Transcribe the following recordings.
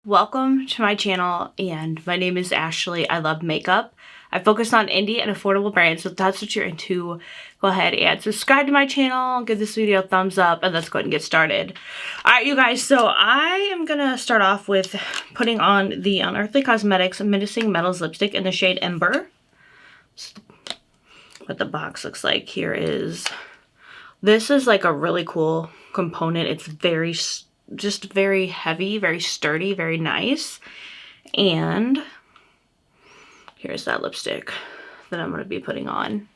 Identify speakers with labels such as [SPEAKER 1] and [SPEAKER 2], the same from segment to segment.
[SPEAKER 1] Welcome to my channel, and my name is Ashley. I love makeup. I focus on indie and affordable brands, so if that's what you're into, go ahead and subscribe to my channel, give this video a thumbs up, and let's go ahead and get started. Alright, you guys, so I am gonna start off with putting on the Unearthly Cosmetics Menacing Metals Lipstick in the shade Ember. What the box looks like here is, this is like a really cool component. It's very just very heavy, very sturdy, very nice. And here's that lipstick that I'm going to be putting on.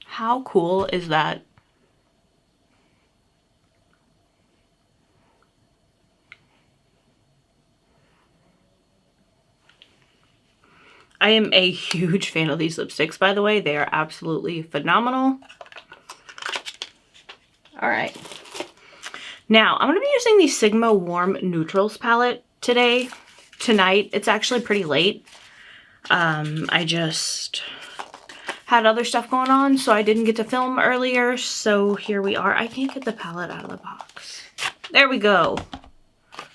[SPEAKER 1] How cool is that? I am a huge fan of these lipsticks, by the way. They are absolutely phenomenal. All right. Now, I'm going to be using the Sigma Warm Neutrals palette tonight. It's actually pretty late. I just had other stuff going on, so I didn't get to film earlier. So here we are. I can't get the palette out of the box. There we go.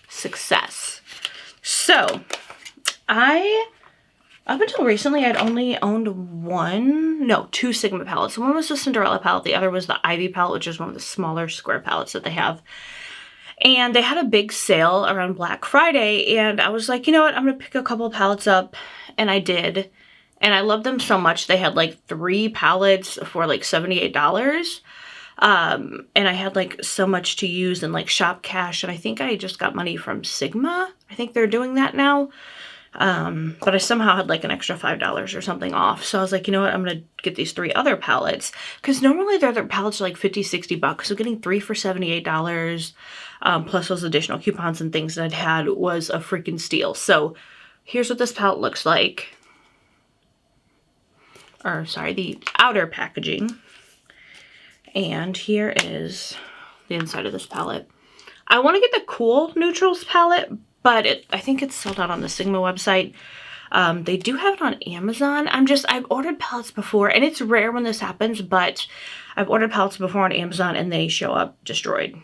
[SPEAKER 1] Success. So, up until recently, I'd only owned two Sigma palettes. One was the Cinderella palette. The other was the Ivy palette, which is one of the smaller square palettes that they have. And they had a big sale around Black Friday. And I was like, you know what? I'm going to pick a couple palettes up. And I did. And I loved them so much. They had like 3 palettes for like $78. And I had like so much to use in like shop cash. And I think I just got money from Sigma. I think they're doing that now. But I somehow had like an extra $5 or something off. So I was like, you know what, I'm going to get these 3 other palettes. Because normally their palettes are like $50-$60. So getting 3 for $78, plus those additional coupons and things that I'd had was a freaking steal. So here's what this palette looks like. Or sorry, the outer packaging. And here is the inside of this palette. I want to get the Cool Neutrals palette, but I think it's sold out on the Sigma website. They do have it on Amazon. I've ordered palettes before, and it's rare when this happens, but I've ordered palettes before on Amazon and they show up destroyed.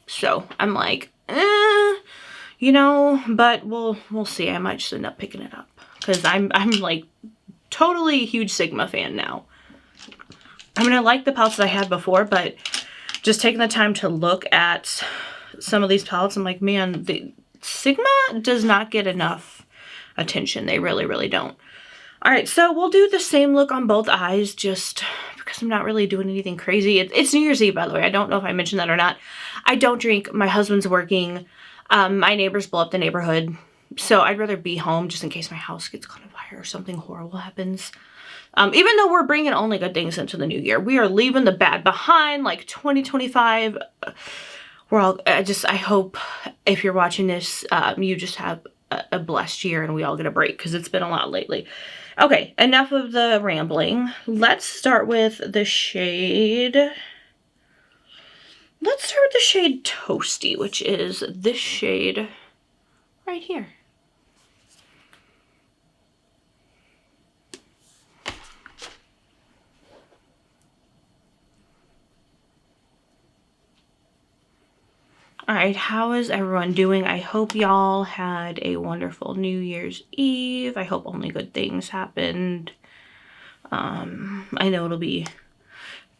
[SPEAKER 1] So I'm like, you know, but we'll see. I might just end up picking it up because I'm like totally a huge Sigma fan now. I mean, I like the palettes that I had before, but just taking the time to look at some of these palettes, I'm like, man, the Sigma does not get enough attention. They really, really don't. All right, so we'll do the same look on both eyes just because I'm not really doing anything crazy. It's New Year's Eve, by the way. I don't know if I mentioned that or not. I don't drink. My husband's working. My neighbors blow up the neighborhood. So I'd rather be home just in case my house gets caught on fire or something horrible happens. Even though we're bringing only good things into the new year. We are leaving the bad behind, like 2025. I hope if you're watching this, you just have a blessed year and we all get a break because it's been a lot lately. Okay, enough of the rambling. Let's start with the shade. Let's start with the shade Toasty, which is this shade right here. Alright, how is everyone doing? I hope y'all had a wonderful New Year's Eve. I hope only good things happened. I know it'll be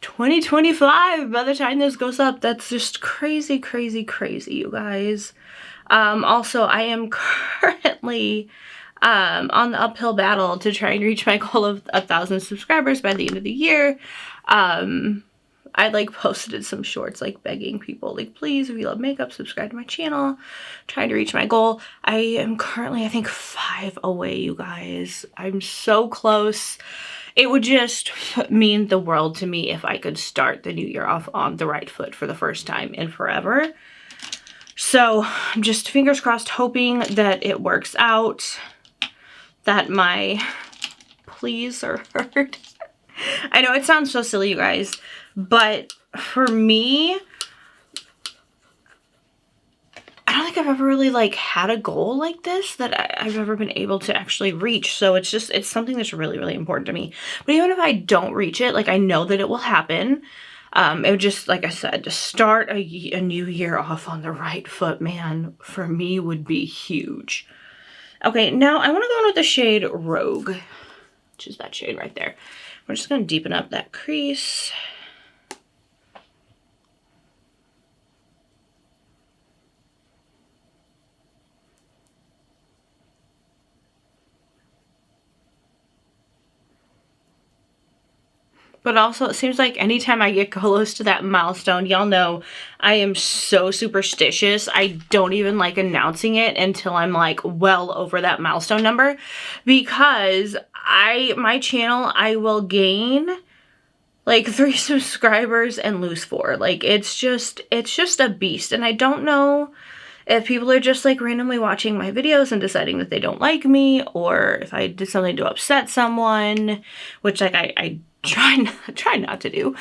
[SPEAKER 1] 2025 by the time this goes up. That's just crazy, crazy, crazy, you guys. Also, I am currently on the uphill battle to try and reach my goal of 1,000 subscribers by the end of the year. I like posted some shorts like begging people like, please, if you love makeup, subscribe to my channel, trying to reach my goal. I am currently, I think, 5 away, you guys. I'm so close. It would just mean the world to me if I could start the new year off on the right foot for the first time in forever. So I'm just fingers crossed hoping that it works out, that my pleas are heard. I know it sounds so silly, you guys. But for me, I don't think I've ever really like had a goal like this that I've ever been able to actually reach. So it's just, it's something that's really, really important to me. But even if I don't reach it, like I know that it will happen. It would just, like I said, to start a new year off on the right foot, man, for me would be huge. Okay, now I want to go in with the shade Rogue, which is that shade right there. We're just going to deepen up that crease. But also, it seems like anytime I get close to that milestone, y'all know I am so superstitious. I don't even like announcing it until I'm like well over that milestone number, because my channel, I will gain like 3 subscribers and lose 4. Like it's just a beast. And I don't know if people are just like randomly watching my videos and deciding that they don't like me, or if I did something to upset someone, which like I try not to do,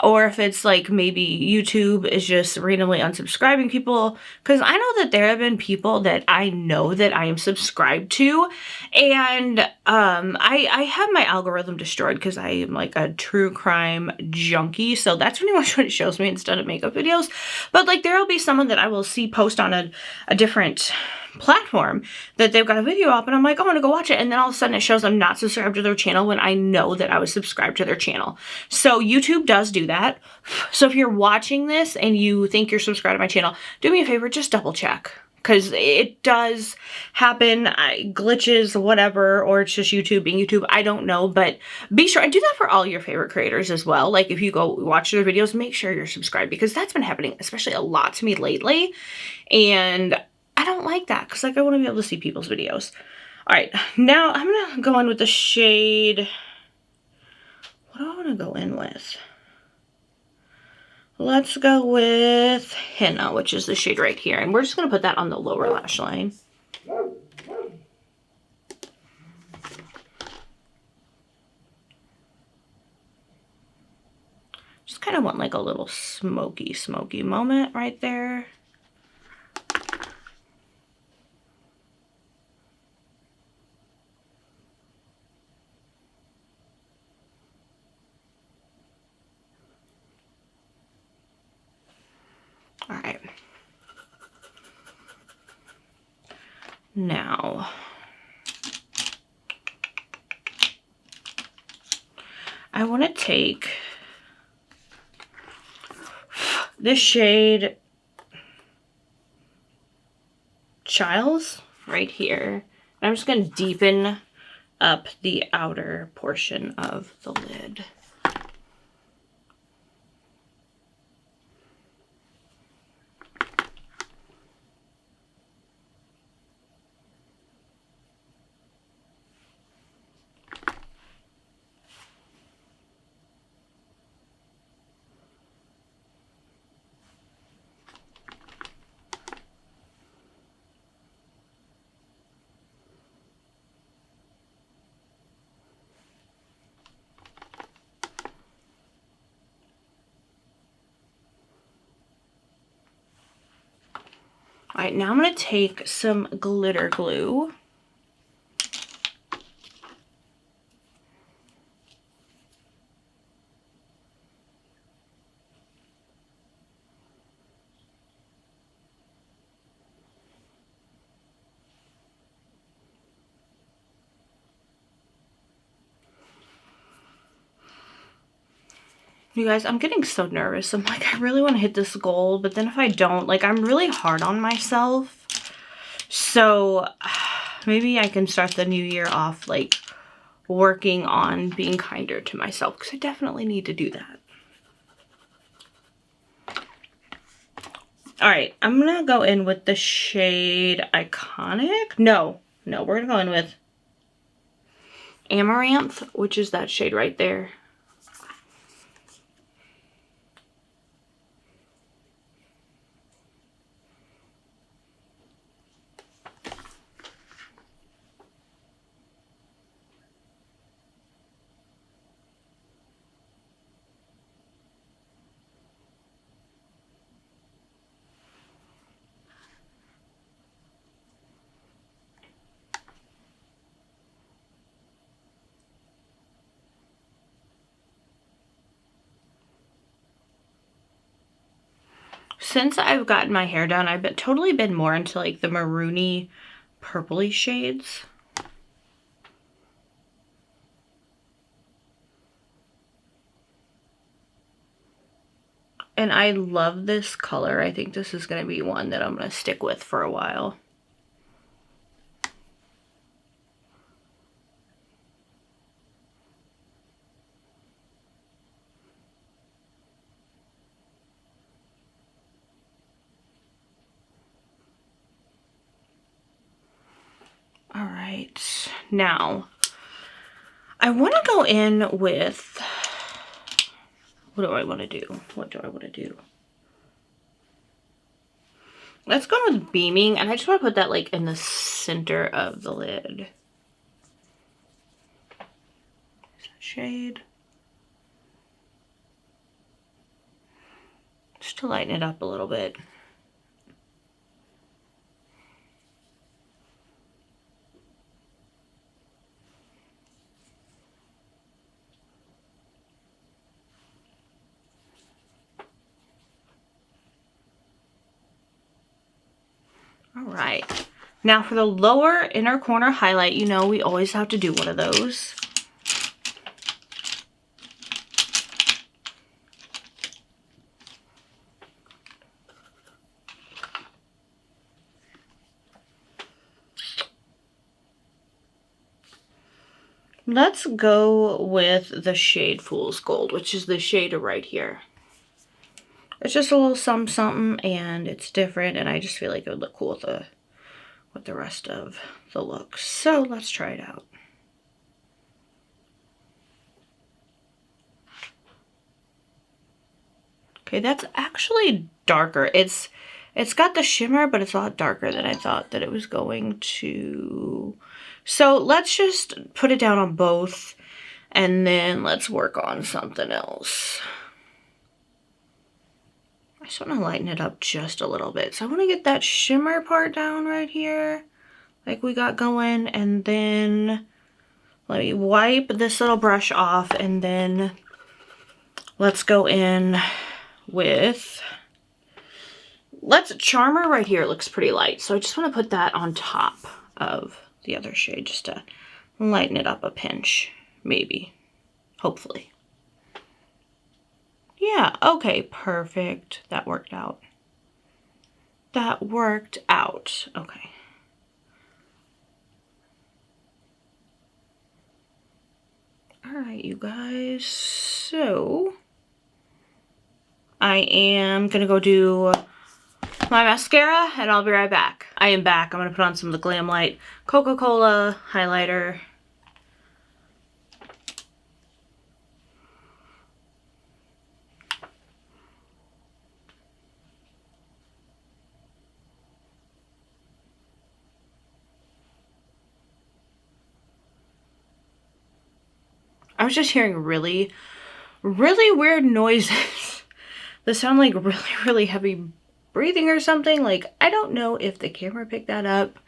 [SPEAKER 1] or if it's like maybe YouTube is just randomly unsubscribing people, because I know that there have been people that I know that I am subscribed to, and I have my algorithm destroyed because I am like a true crime junkie, so that's pretty much what it shows me instead of makeup videos. But like there will be someone that I will see post on a different platform that they've got a video up, and I'm like, I want to go watch it, and then all of a sudden it shows I'm not subscribed to their channel when I know that I was subscribed to their channel. So YouTube does do that. So if you're watching this and you think you're subscribed to my channel, do me a favor, just double check, because it does happen, glitches, whatever, or it's just YouTube being YouTube, I don't know, but be sure, and do that for all your favorite creators as well. Like if you go watch their videos, make sure you're subscribed, because that's been happening especially a lot to me lately, and I don't like that, because like I want to be able to see people's videos. All right, now I'm gonna go in with the shade, what do I want to go in with? Let's go with Henna, which is the shade right here, and we're just gonna put that on the lower lash line. Just kind of want like a little smoky moment right there. All right. Now, I want to take this shade Childs right here. I'm just going to deepen up the outer portion of the lid. All right, now I'm going to take some glitter glue. You guys, I'm getting so nervous. I'm like, I really want to hit this goal, but then if I don't, like, I'm really hard on myself. So maybe I can start the new year off, like, working on being kinder to myself, because I definitely need to do that. All right, I'm going to go in with the shade Iconic. No, we're going to go in with Amaranth, which is that shade right there. since I've gotten my hair done, I've totally been more into like the maroony, purpley shades. And I love this color. I think this is going to be one that I'm going to stick with for a while. All right, now I want to go in with, what do I want to do? What do I want to do? Let's go with Beaming, and I just want to put that like in the center of the lid. Shade. Just to lighten it up a little bit. All right, now for the lower inner corner highlight, you know we always have to do one of those. Let's go with the shade Fool's Gold, which is the shade right here. It's just a little something, and it's different, and I just feel like it would look cool with the rest of the look. So let's try it out. Okay, that's actually darker. It's got the shimmer, but it's a lot darker than I thought that it was going to. So let's just put it down on both, and then let's work on something else. I just want to lighten it up just a little bit. So I want to get that shimmer part down right here, like we got going, and then let me wipe this little brush off, and then let's go in with, Charmer right here. It looks pretty light, so I just want to put that on top of the other shade just to lighten it up a pinch, maybe, hopefully. Yeah, okay, perfect. That worked out. That worked out. Okay. All right, you guys. So I am gonna go do my mascara, and I'll be right back. I am back. I'm gonna put on some of the Glam Light Coca-Cola highlighter. I was just hearing really weird noises that sound like really heavy breathing or something. Like, I don't know if the camera picked that up,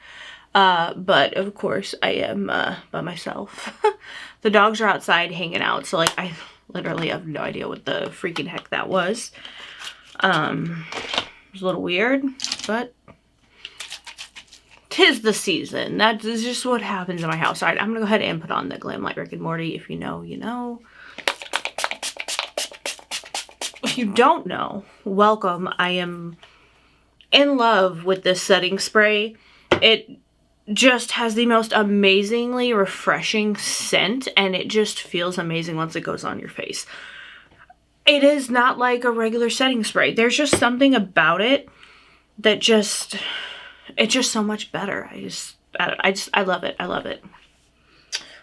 [SPEAKER 1] but of course I am by myself. The dogs are outside hanging out, so like I literally have no idea what the freaking heck that was. It was a little weird, but 'tis the season. That is just what happens in my house. All right, I'm gonna go ahead and put on the Glam Light Rick and Morty. If you know, you know. If you don't know, welcome. I am in love with this setting spray. It just has the most amazingly refreshing scent, and it just feels amazing once it goes on your face. It is not like a regular setting spray. There's just something about it that just, it's just so much better. I love it. I love it.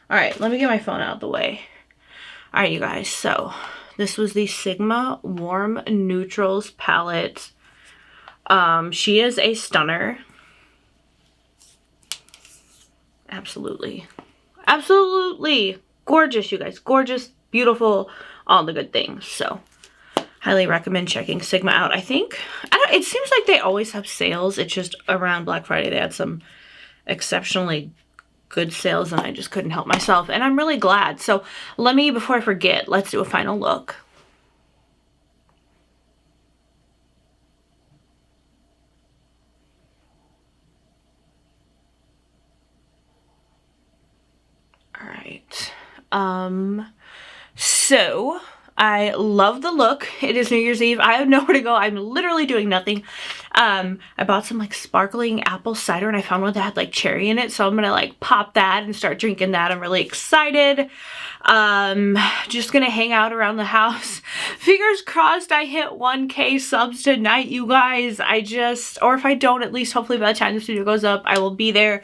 [SPEAKER 1] All right, let me get my phone out of the way. All right, you guys. So this was the Sigma Warm Neutrals palette. She is a stunner. Absolutely. Absolutely gorgeous, you guys. Gorgeous, beautiful, all the good things. So highly recommend checking Sigma out. I think, it seems like they always have sales. It's just around Black Friday they had some exceptionally good sales, and I just couldn't help myself, and I'm really glad. So let me, before I forget, let's do a final look. So I love the look. It is New Year's Eve. I have nowhere to go. I'm literally doing nothing. I bought some like sparkling apple cider and I found one that had like cherry in it. So I'm gonna like pop that and start drinking that. I'm really excited. Just gonna hang out around the house. Fingers crossed I hit 1K subs tonight, you guys. Or if I don't, at least hopefully by the time this video goes up, I will be there.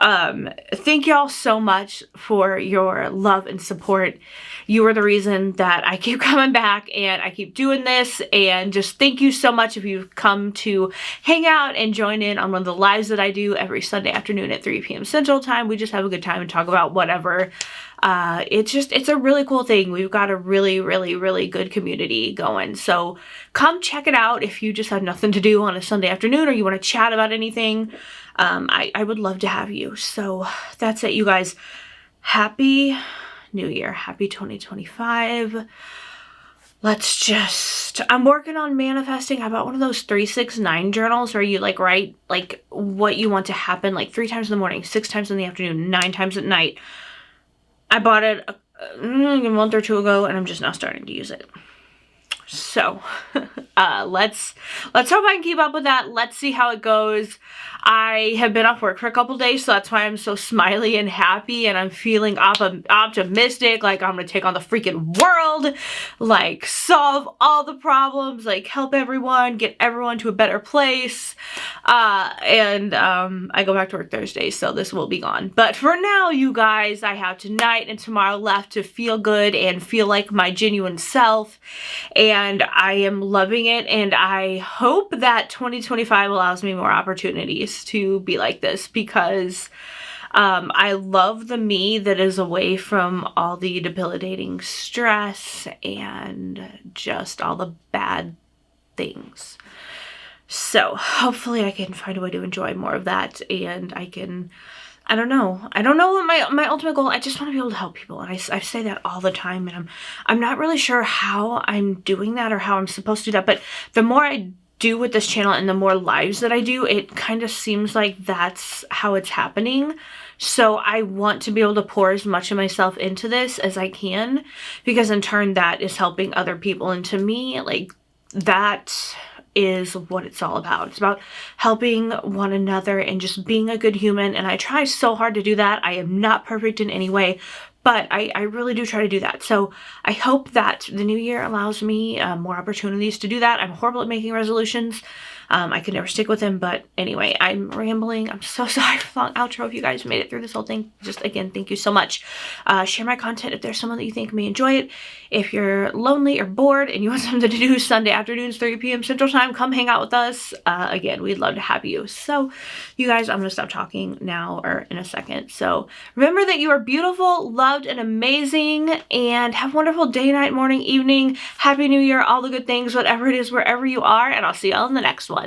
[SPEAKER 1] Thank y'all so much for your love and support. You are the reason that I keep coming back and I keep doing this, and just thank you so much if you've come to hang out and join in on one of the lives that I do every Sunday afternoon at 3 p.m. Central Time. We just have a good time and talk about whatever. It's a really cool thing. We've got a really, really, really good community going. So come check it out if you just have nothing to do on a Sunday afternoon or you want to chat about anything. I would love to have you. So that's it, you guys. Happy New Year. Happy 2025. I'm working on manifesting. I bought one of those 369 journals where you like write like what you want to happen like 3 times in the morning, 6 times in the afternoon, 9 times at night. I bought it a month or 2 ago and I'm just now starting to use it. So let's hope I can keep up with that. Let's see how it goes. I have been off work for a couple days, so that's why I'm so smiley and happy, and I'm feeling optimistic, like I'm gonna take on the freaking world, like solve all the problems, like help everyone, get everyone to a better place. I go back to work Thursday, so this will be gone. But for now, you guys, I have tonight and tomorrow left to feel good and feel like my genuine self, and I am loving it, and I hope that 2025 allows me more opportunities to be like this, because I love the me that is away from all the debilitating stress and just all the bad things. So hopefully I can find a way to enjoy more of that, and I don't know what my ultimate goal. I just want to be able to help people, and I say that all the time, and I'm not really sure how I'm doing that or how I'm supposed to do that, but the more I do with this channel and the more lives that I do, it kind of seems like that's how it's happening. So I want to be able to pour as much of myself into this as I can, because in turn that is helping other people, and to me, like, that is what it's all about. It's about helping one another and just being a good human, and I try so hard to do that. I am not perfect in any way, but I really do try to do that. So I hope that the new year allows me more opportunities to do that. I'm horrible at making resolutions. I could never stick with them, but anyway, I'm rambling. I'm so sorry for the long outro. If you guys made it through this whole thing, just again, thank you so much. Share my content if there's someone that you think may enjoy it. If you're lonely or bored and you want something to do Sunday afternoons, 3 p.m. Central Time, come hang out with us. Again, we'd love to have you. So you guys, I'm gonna stop talking now or in a second. So remember that you are beautiful, loved, and amazing, and have a wonderful day, night, morning, evening. Happy New Year, all the good things, whatever it is, wherever you are, and I'll see y'all in the next one.